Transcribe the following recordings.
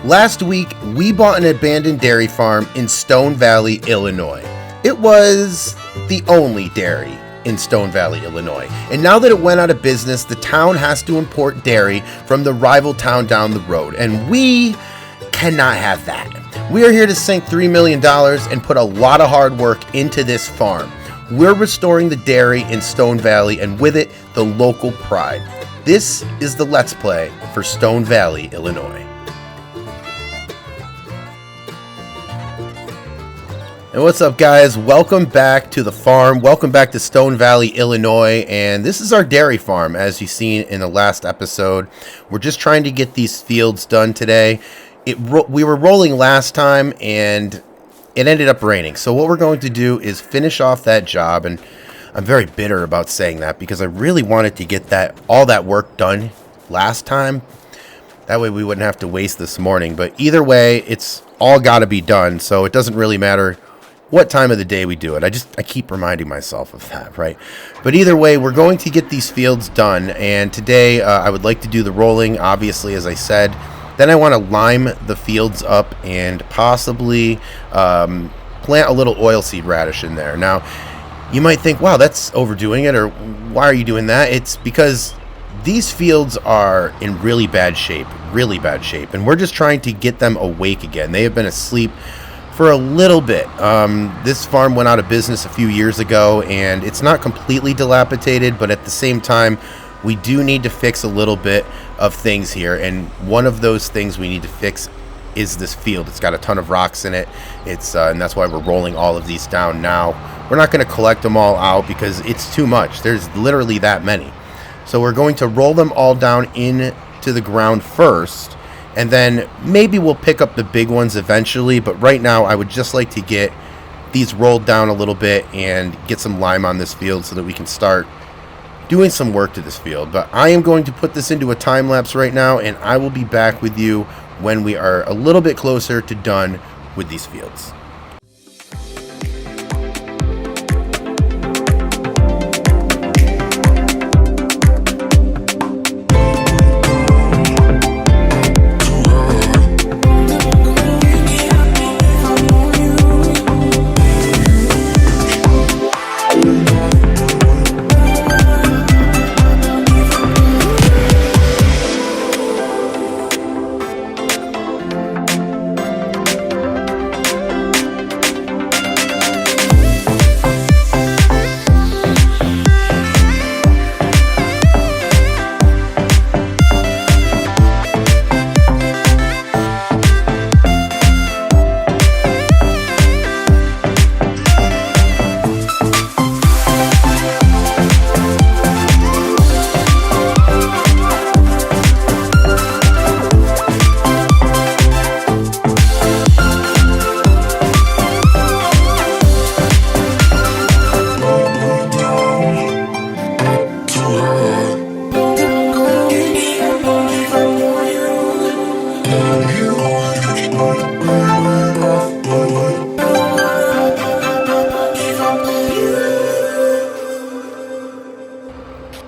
Last week, we bought an abandoned dairy farm in Stone Valley, Illinois. It was the only dairy in Stone Valley, Illinois. And now that it went out of business, the town has to import dairy from the rival town down the road. And we cannot have that. We are here to sink $3 million and put a lot of hard work into this farm. We're restoring the dairy in Stone Valley and with it, the local pride. This is the Let's Play for Stone Valley, Illinois. And what's up, guys? Welcome back to the farm. Welcome back to Stone Valley, Illinois. And this is our dairy farm, as you've seen in the last episode. We're just trying to get these fields done today. We were rolling last time, and it ended up raining. So what we're going to do is finish off that job. And I'm very bitter about saying that because I really wanted to get all that work done last time. That way we wouldn't have to waste this morning. But either way, it's all got to be done. So it doesn't really matter what time of the day we do it. I keep reminding myself of that, right? But either way, we're going to get these fields done. And today I would like to do the rolling, obviously, as I said. Then I want to lime the fields up and possibly plant a little oilseed radish in there. Now, you might think, wow, that's overdoing it, or why are you doing that? It's because these fields are in really bad shape, and we're just trying to get them awake again. They have been asleep for a little bit. This farm went out of business a few years ago, and it's not completely dilapidated, but at the same time, we do need to fix a little bit of things here, and one of those things we need to fix is this field. It's got a ton of rocks in it. And that's why we're rolling all of these down now. We're not going to collect them all out because it's too much. There's literally that many. So we're going to roll them all down into the ground first, and then maybe we'll pick up the big ones eventually. But right now, I would just like to get these rolled down a little bit and get some lime on this field so that we can start doing some work to this field. But I am going to put this into a time lapse right now, and I will be back with you when we are a little bit closer to done with these fields.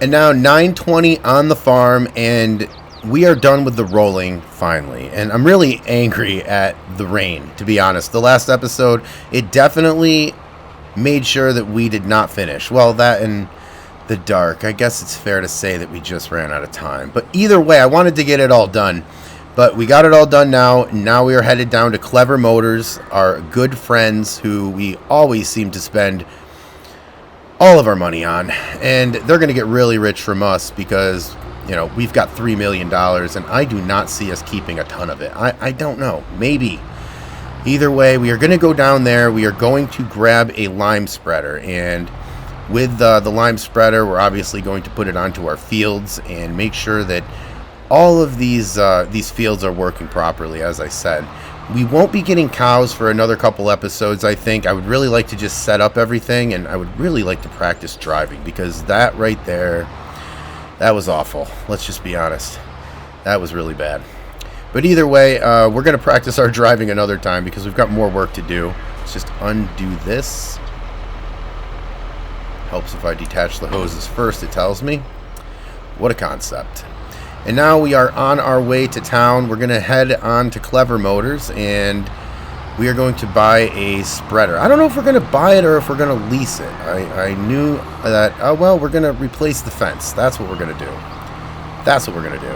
And now 9:20 on the farm, and we are done with the rolling finally. And I'm really angry at the rain, to be honest. The last episode, it definitely made sure that we did not finish. Well, that and the dark. I guess it's fair to say that we just ran out of time. But either way, I wanted to get it all done. But we got it all done now. Now we are headed down to Clever Motors, our good friends who we always seem to spend all of our money on, and they're going to get really rich from us because, you know, we've got $3 million, and I do not see us keeping a ton of it. I don't know. Maybe. Either way, we are going to go down there. We are going to grab a lime spreader, and with the lime spreader, we're obviously going to put it onto our fields and make sure that all of these fields are working properly, as I said. We won't be getting cows for another couple episodes, I think. I would really like to just set up everything, and I would really like to practice driving, because that right there, that was awful. Let's just be honest. That was really bad. But either way, we're going to practice our driving another time because we've got more work to do. Let's just undo this. Helps if I detach the hoses first, it tells me. What a concept. And now we are on our way to town. We're going to head on to Clever Motors, and we are going to buy a spreader. I don't know if we're going to buy it or if we're going to lease it. I knew that, oh, well, we're going to replace the fence. That's what we're going to do. That's what we're going to do.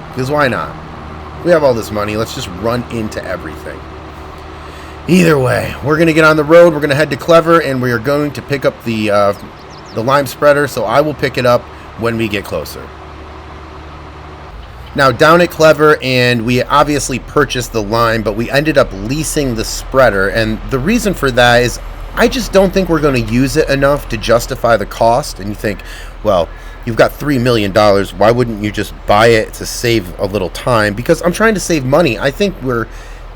Because why not? We have all this money. Let's just run into everything. Either way, we're going to get on the road. We're going to head to Clever, and we are going to pick up the lime spreader. So I will pick it up when we get closer. Now, down at Clever, and we obviously purchased the lime, but we ended up leasing the spreader. And the reason for that is I just don't think we're going to use it enough to justify the cost. And you think, well, you've got $3 million. Why wouldn't you just buy it to save a little time? Because I'm trying to save money. I think we're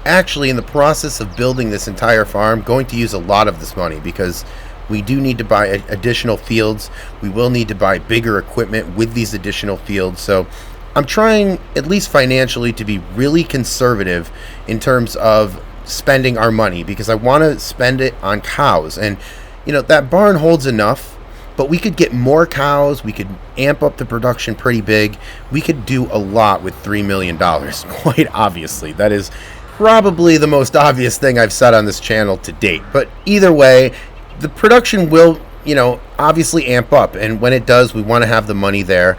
actually in the process of building this entire farm going to use a lot of this money, because we do need to buy additional fields. We will need to buy bigger equipment with these additional fields. So I'm trying, at least financially, to be really conservative in terms of spending our money, because I want to spend it on cows. And, you know, that barn holds enough, but we could get more cows. We could amp up the production pretty big. We could do a lot with $3 million, quite obviously. That is probably the most obvious thing I've said on this channel to date. But either way, the production will, you know, obviously amp up, and when it does, we want to have the money there.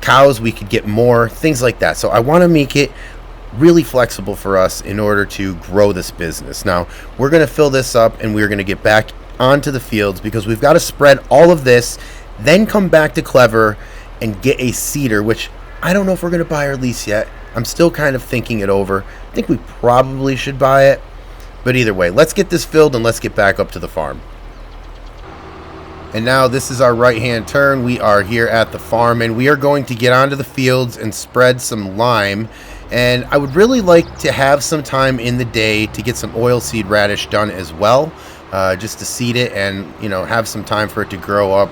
Cows, we could get more, things like that. So I want to make it really flexible for us in order to grow this business. Now, we're going to fill this up, and we're going to get back onto the fields, because we've got to spread all of this, then come back to Clever and get a seeder, which I don't know if we're going to buy or lease yet. I'm still kind of thinking it over. I think we probably should buy it, but either way, let's get this filled and let's get back up to the farm. And now this is our right-hand turn. We are here at the farm, and we are going to get onto the fields and spread some lime. And I would really like to have some time in the day to get some oilseed radish done as well, just to seed it and, you know, have some time for it to grow up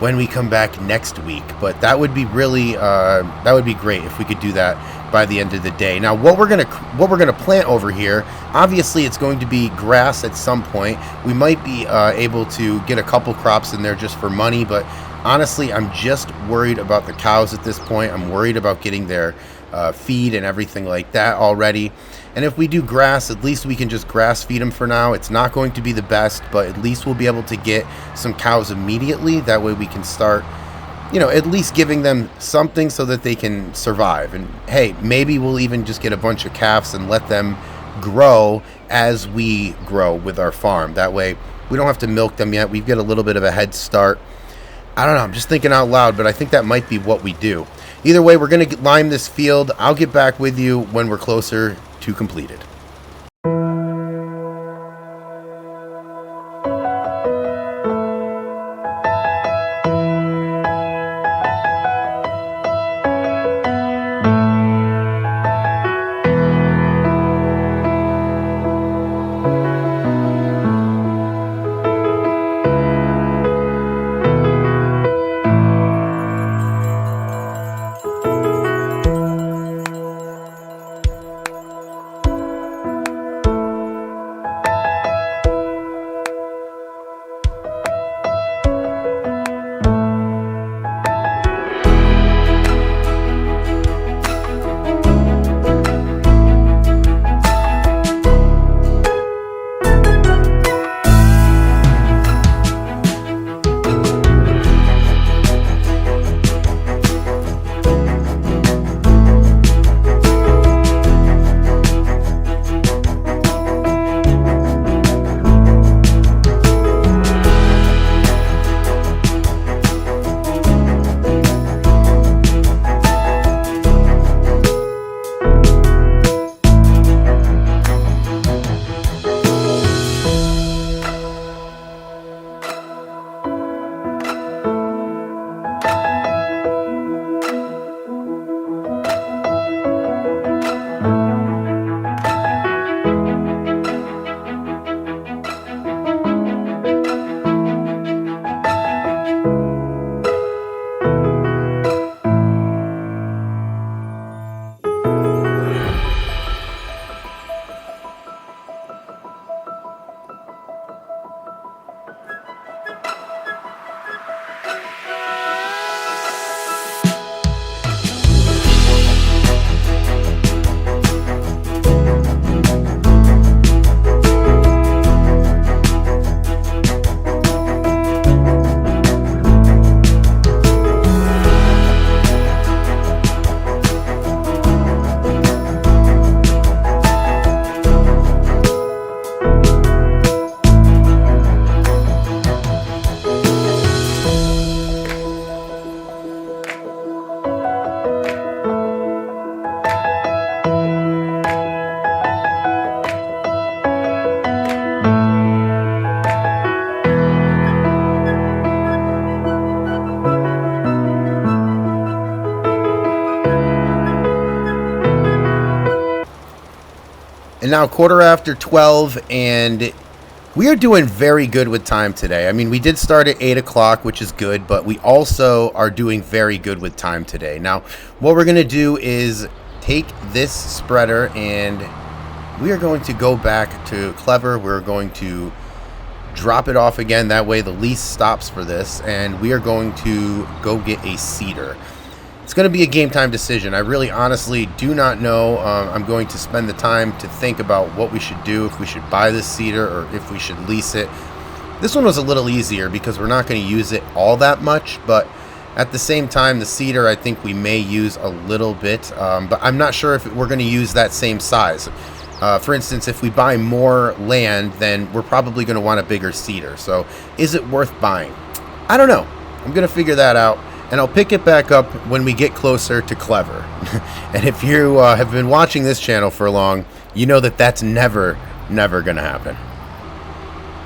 when we come back next week. But that would be really that would be great if we could do that by the end of the day. Now, what we're gonna plant over here, obviously it's going to be grass at some point. We might be able to get a couple crops in there just for money, but honestly, I'm just worried about the cows at this point. I'm worried about getting their feed and everything like that already. And if we do grass, at least we can just grass feed them for now. It's not going to be the best, but at least we'll be able to get some cows immediately. That way we can start, you know, at least giving them something so that they can survive. And hey, maybe we'll even just get a bunch of calves and let them grow as we grow with our farm. That way we don't have to milk them yet. We get a little bit of a head start. I don't know, I'm just thinking out loud, but I think that might be what we do. Either way, we're going to lime this field. I'll get back with you when we're closer to completed. And now 12:15, and we are doing very good with time today. I mean, we did start at 8 o'clock, which is good, but we also are doing very good with time today. Now, what we're going to do is take this spreader, and we are going to go back to Clever. We're going to drop it off again. That way the lease stops for this, and we are going to go get a seeder. It's going to be a game time decision. I really honestly do not know. I'm going to spend the time to think about what we should do, if we should buy this seeder or if we should lease it. This one was a little easier because we're not going to use it all that much, but at the same time, the seeder I think we may use a little bit, but I'm not sure if we're going to use that same size. For instance, if we buy more land, then we're probably going to want a bigger seeder. So is it worth buying? I don't know. I'm going to figure that out. And I'll pick it back up when we get closer to Clever. And if you have been watching this channel for long, you know that that's never going to happen.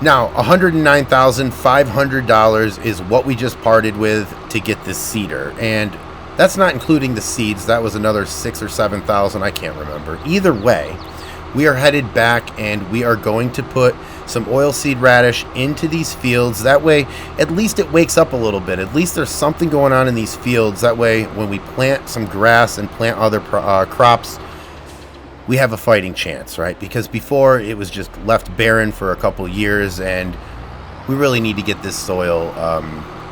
Now, $109,500 is what we just parted with to get this seeder. And that's not including the seeds. That was another $6,000 or $7,000. I can't remember. Either way, we are headed back, and we are going to put some oilseed radish into these fields. That way, at least it wakes up a little bit. At least there's something going on in these fields. That way, when we plant some grass and plant other crops, we have a fighting chance, right? Because before, it was just left barren for a couple years, and we really need to get this soil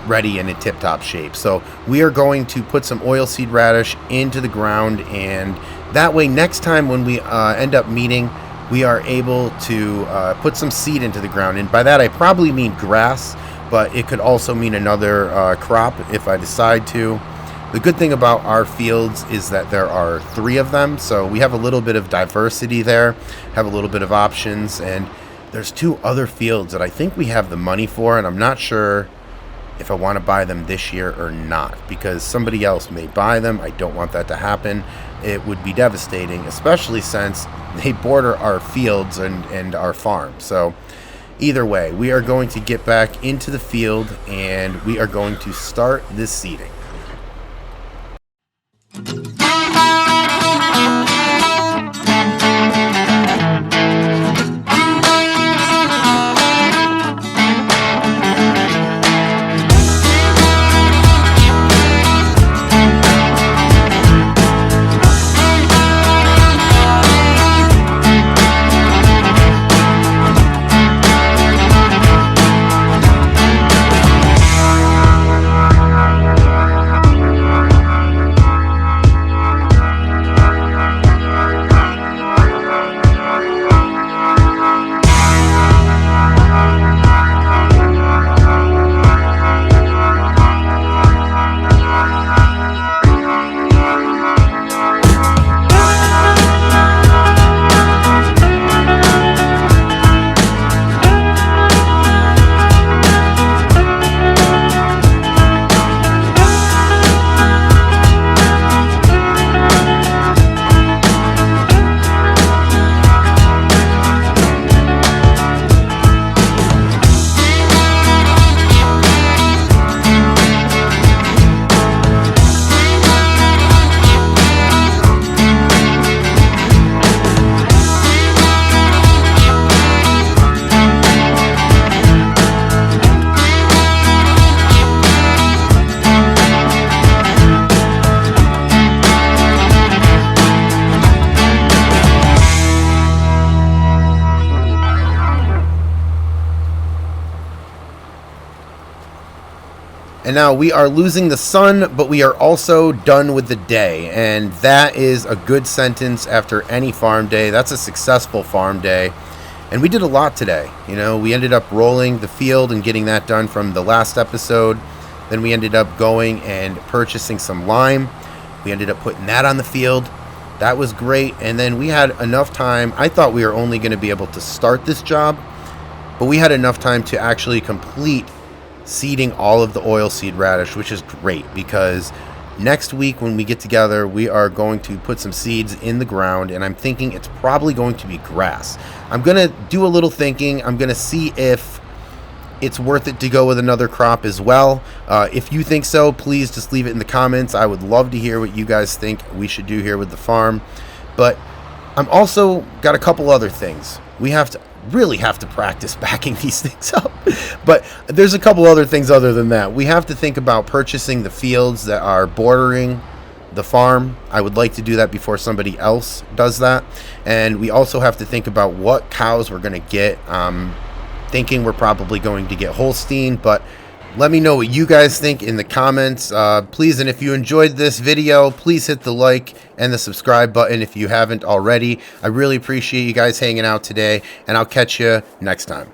ready and in tip-top shape. So we are going to put some oilseed radish into the ground, and that way, next time when we end up meeting, we are able to put some seed into the ground. And by that, I probably mean grass, but it could also mean another crop if I decide to. The good thing about our fields is that there are 3 of them, so we have a little bit of diversity there, have a little bit of options, and there's 2 other fields that I think we have the money for, and I'm not sure if I want to buy them this year or not, because somebody else may buy them. I don't want that to happen. It would be devastating, especially since they border our fields and our farm. So either way, we are going to get back into the field, and we are going to start this seeding. And now we are losing the sun, but we are also done with the day. And that is a good sentence after any farm day. That's a successful farm day. And we did a lot today. You know, we ended up rolling the field and getting that done from the last episode. Then we ended up going and purchasing some lime. We ended up putting that on the field. That was great. And then we had enough time. I thought we were only going to be able to start this job, but we had enough time to actually complete seeding all of the oilseed radish, which is great because next week when we get together, we are going to put some seeds in the ground, and I'm thinking it's probably going to be grass. I'm going to do a little thinking. I'm going to see if it's worth it to go with another crop as well. If you think so, please just leave it in the comments. I would love to hear what you guys think we should do here with the farm. But I'm also got a couple other things. We really have to practice backing these things up. But there's a couple other things other than that. We have to think about purchasing the fields that are bordering the farm. I would like to do that before somebody else does that. And we also have to think about what cows we're going to get. Thinking we're probably going to get Holstein, but let me know what you guys think in the comments, please. And if you enjoyed this video, please hit the like and the subscribe button if you haven't already. I really appreciate you guys hanging out today, and I'll catch you next time.